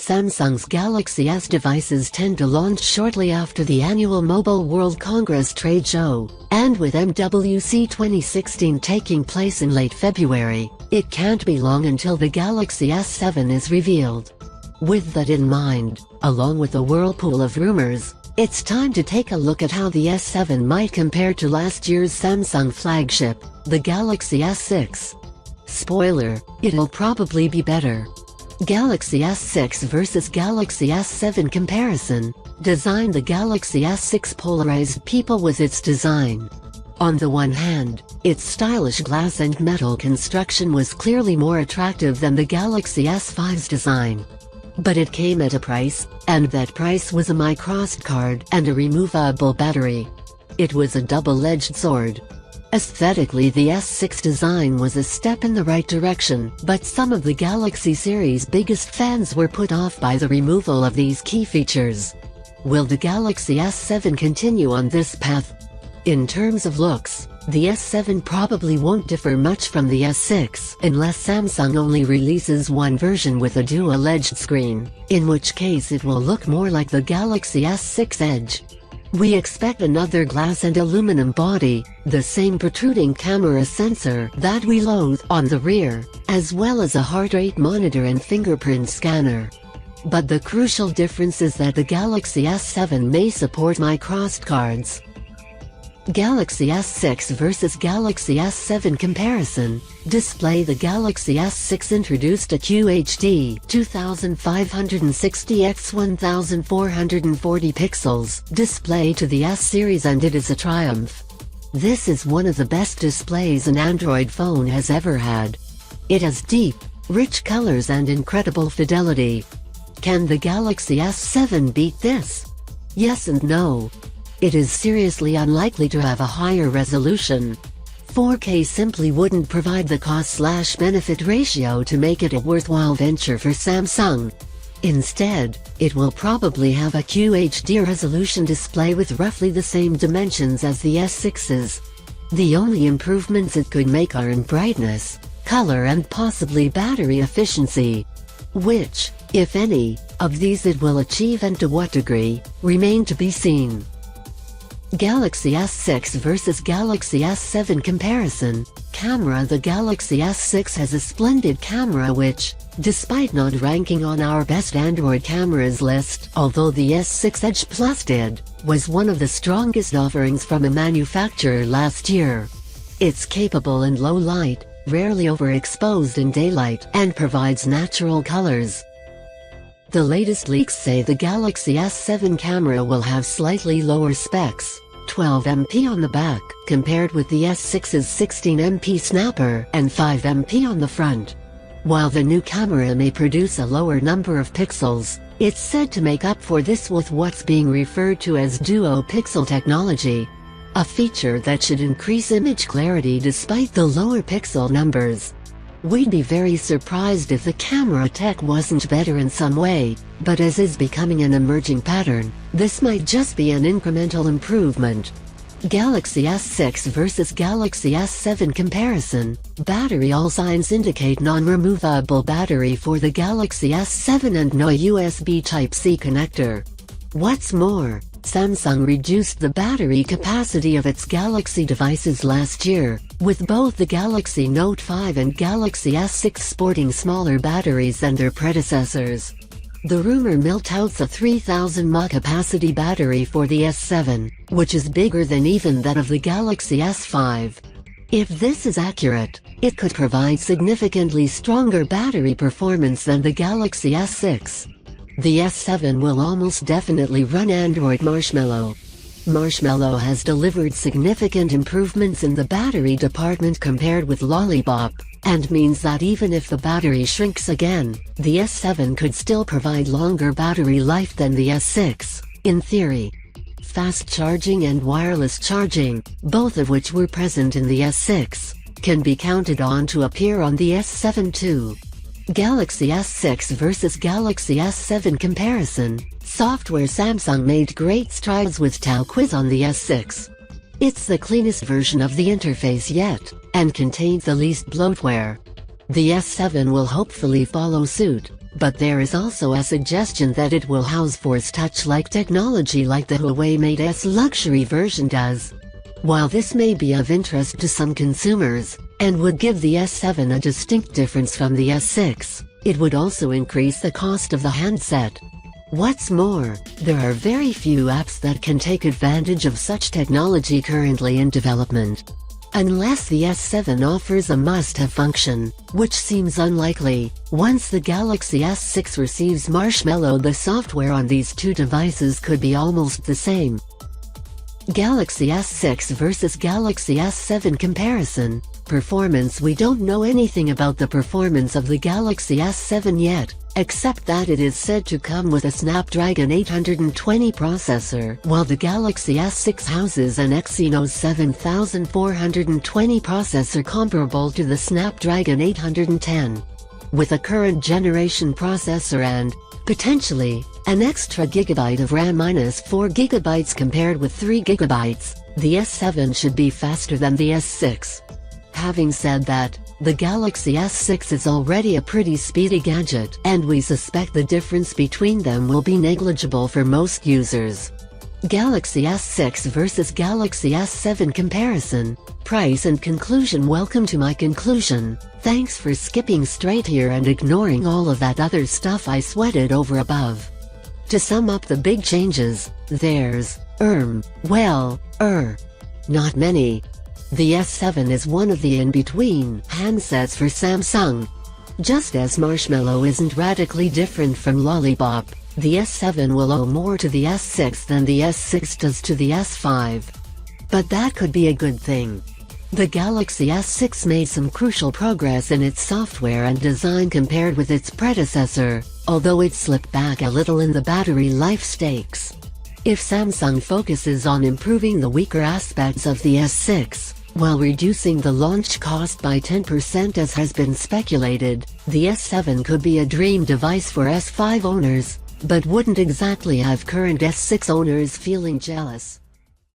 Samsung's Galaxy S devices tend to launch shortly after the annual Mobile World Congress trade show, and with MWC 2016 taking place in late February, it can't be long until the Galaxy S7 is revealed. With that in mind, along with a whirlpool of rumors, it's time to take a look at how the S7 might compare to last year's Samsung flagship, the Galaxy S6. Spoiler, it'll probably be better. Galaxy S6 vs Galaxy S7 comparison. Design. The Galaxy S6 polarized people with its design. On the one hand, its stylish glass and metal construction was clearly more attractive than the Galaxy S5's design. But it came at a price, and that price was a microSD card and a removable battery. It was a double-edged sword. Aesthetically, the S6 design was a step in the right direction, but some of the Galaxy series' biggest fans were put off by the removal of these key features. Will the Galaxy S7 continue on this path? In terms of looks, the S7 probably won't differ much from the S6 unless Samsung only releases one version with a dual-edged screen, in which case it will look more like the Galaxy S6 Edge. We expect another glass and aluminum body, the same protruding camera sensor that we loathe on the rear, as well as a heart rate monitor and fingerprint scanner. But the crucial difference is that the Galaxy S7 may support microSD cards. Galaxy S6 vs Galaxy S7 comparison. Display. The Galaxy S6 introduced a QHD 2560 x 1440 pixels display to the S series, and it is a triumph. This is one of the best displays an Android phone has ever had. It has deep, rich colors and incredible fidelity. Can the Galaxy S7 beat this? Yes and no. It is seriously unlikely to have a higher resolution. 4K simply wouldn't provide the cost-benefit ratio to make it a worthwhile venture for Samsung. Instead, it will probably have a QHD resolution display with roughly the same dimensions as the S6's. The only improvements it could make are in brightness, color and possibly battery efficiency. Which, if any, of these it will achieve and to what degree, remain to be seen. Galaxy S6 vs Galaxy S7 comparison. Camera. The Galaxy S6 has a splendid camera which, despite not ranking on our best Android cameras list, although the S6 Edge Plus did, was one of the strongest offerings from a manufacturer last year. It's capable in low light, rarely overexposed in daylight, and provides natural colors. The latest leaks say the Galaxy S7 camera will have slightly lower specs, 12MP on the back, compared with the S6's 16MP snapper and 5MP on the front. While the new camera may produce a lower number of pixels, it's said to make up for this with what's being referred to as duo-pixel technology, a feature that should increase image clarity despite the lower pixel numbers. We'd be very surprised if the camera tech wasn't better in some way, but as is becoming an emerging pattern, this might just be an incremental improvement. Galaxy S6 vs Galaxy S7 comparison. Battery. All signs indicate non-removable battery for the Galaxy S7 and no USB Type-C connector. What's more, Samsung reduced the battery capacity of its Galaxy devices last year, with both the Galaxy Note 5 and Galaxy S6 sporting smaller batteries than their predecessors. The rumor mill touts a 3000 mAh capacity battery for the S7, which is bigger than even that of the Galaxy S5. If this is accurate, it could provide significantly stronger battery performance than the Galaxy S6. The S7 will almost definitely run Android Marshmallow. Marshmallow has delivered significant improvements in the battery department compared with Lollipop, and means that even if the battery shrinks again, the S7 could still provide longer battery life than the S6, in theory. Fast charging and wireless charging, both of which were present in the S6, can be counted on to appear on the S7 too. Galaxy S6 vs Galaxy S7 comparison. Software. Samsung made great strides with TouQuiz on the S6. It's the cleanest version of the interface yet, and contains the least bloatware. The S7 will hopefully follow suit, but there is also a suggestion that it will house Force Touch-like technology like the Huawei Mate S luxury version does. While this may be of interest to some consumers, and would give the S7 a distinct difference from the S6, it would also increase the cost of the handset. What's more, there are very few apps that can take advantage of such technology currently in development. Unless the S7 offers a must-have function, which seems unlikely, once the Galaxy S6 receives Marshmallow, the software on these two devices could be almost the same. Galaxy S6 versus Galaxy S7 comparison. Performance. We don't know anything about the performance of the Galaxy S7 yet, except that it is said to come with a Snapdragon 820 processor, while the Galaxy S6 houses an Exynos 7420 processor comparable to the Snapdragon 810. With a current generation processor and, potentially, an extra gigabyte of RAM minus 4 GB compared with 3 GB, the S7 should be faster than the S6. Having said that, the Galaxy S6 is already a pretty speedy gadget, and we suspect the difference between them will be negligible for most users. Galaxy S6 versus Galaxy S7 comparison. Price and conclusion. Welcome to my conclusion. Thanks for skipping straight here and ignoring all of that other stuff I sweated over above. To sum up the big changes, there's, not many. The S7 is one of the in-between handsets for Samsung. Just as Marshmallow isn't radically different from Lollipop, the S7 will owe more to the S6 than the S6 does to the S5. But that could be a good thing. The Galaxy S6 made some crucial progress in its software and design compared with its predecessor, although it slipped back a little in the battery life stakes. If Samsung focuses on improving the weaker aspects of the S6, while reducing the launch cost by 10% as has been speculated, the S7 could be a dream device for S5 owners, but wouldn't exactly have current S6 owners feeling jealous.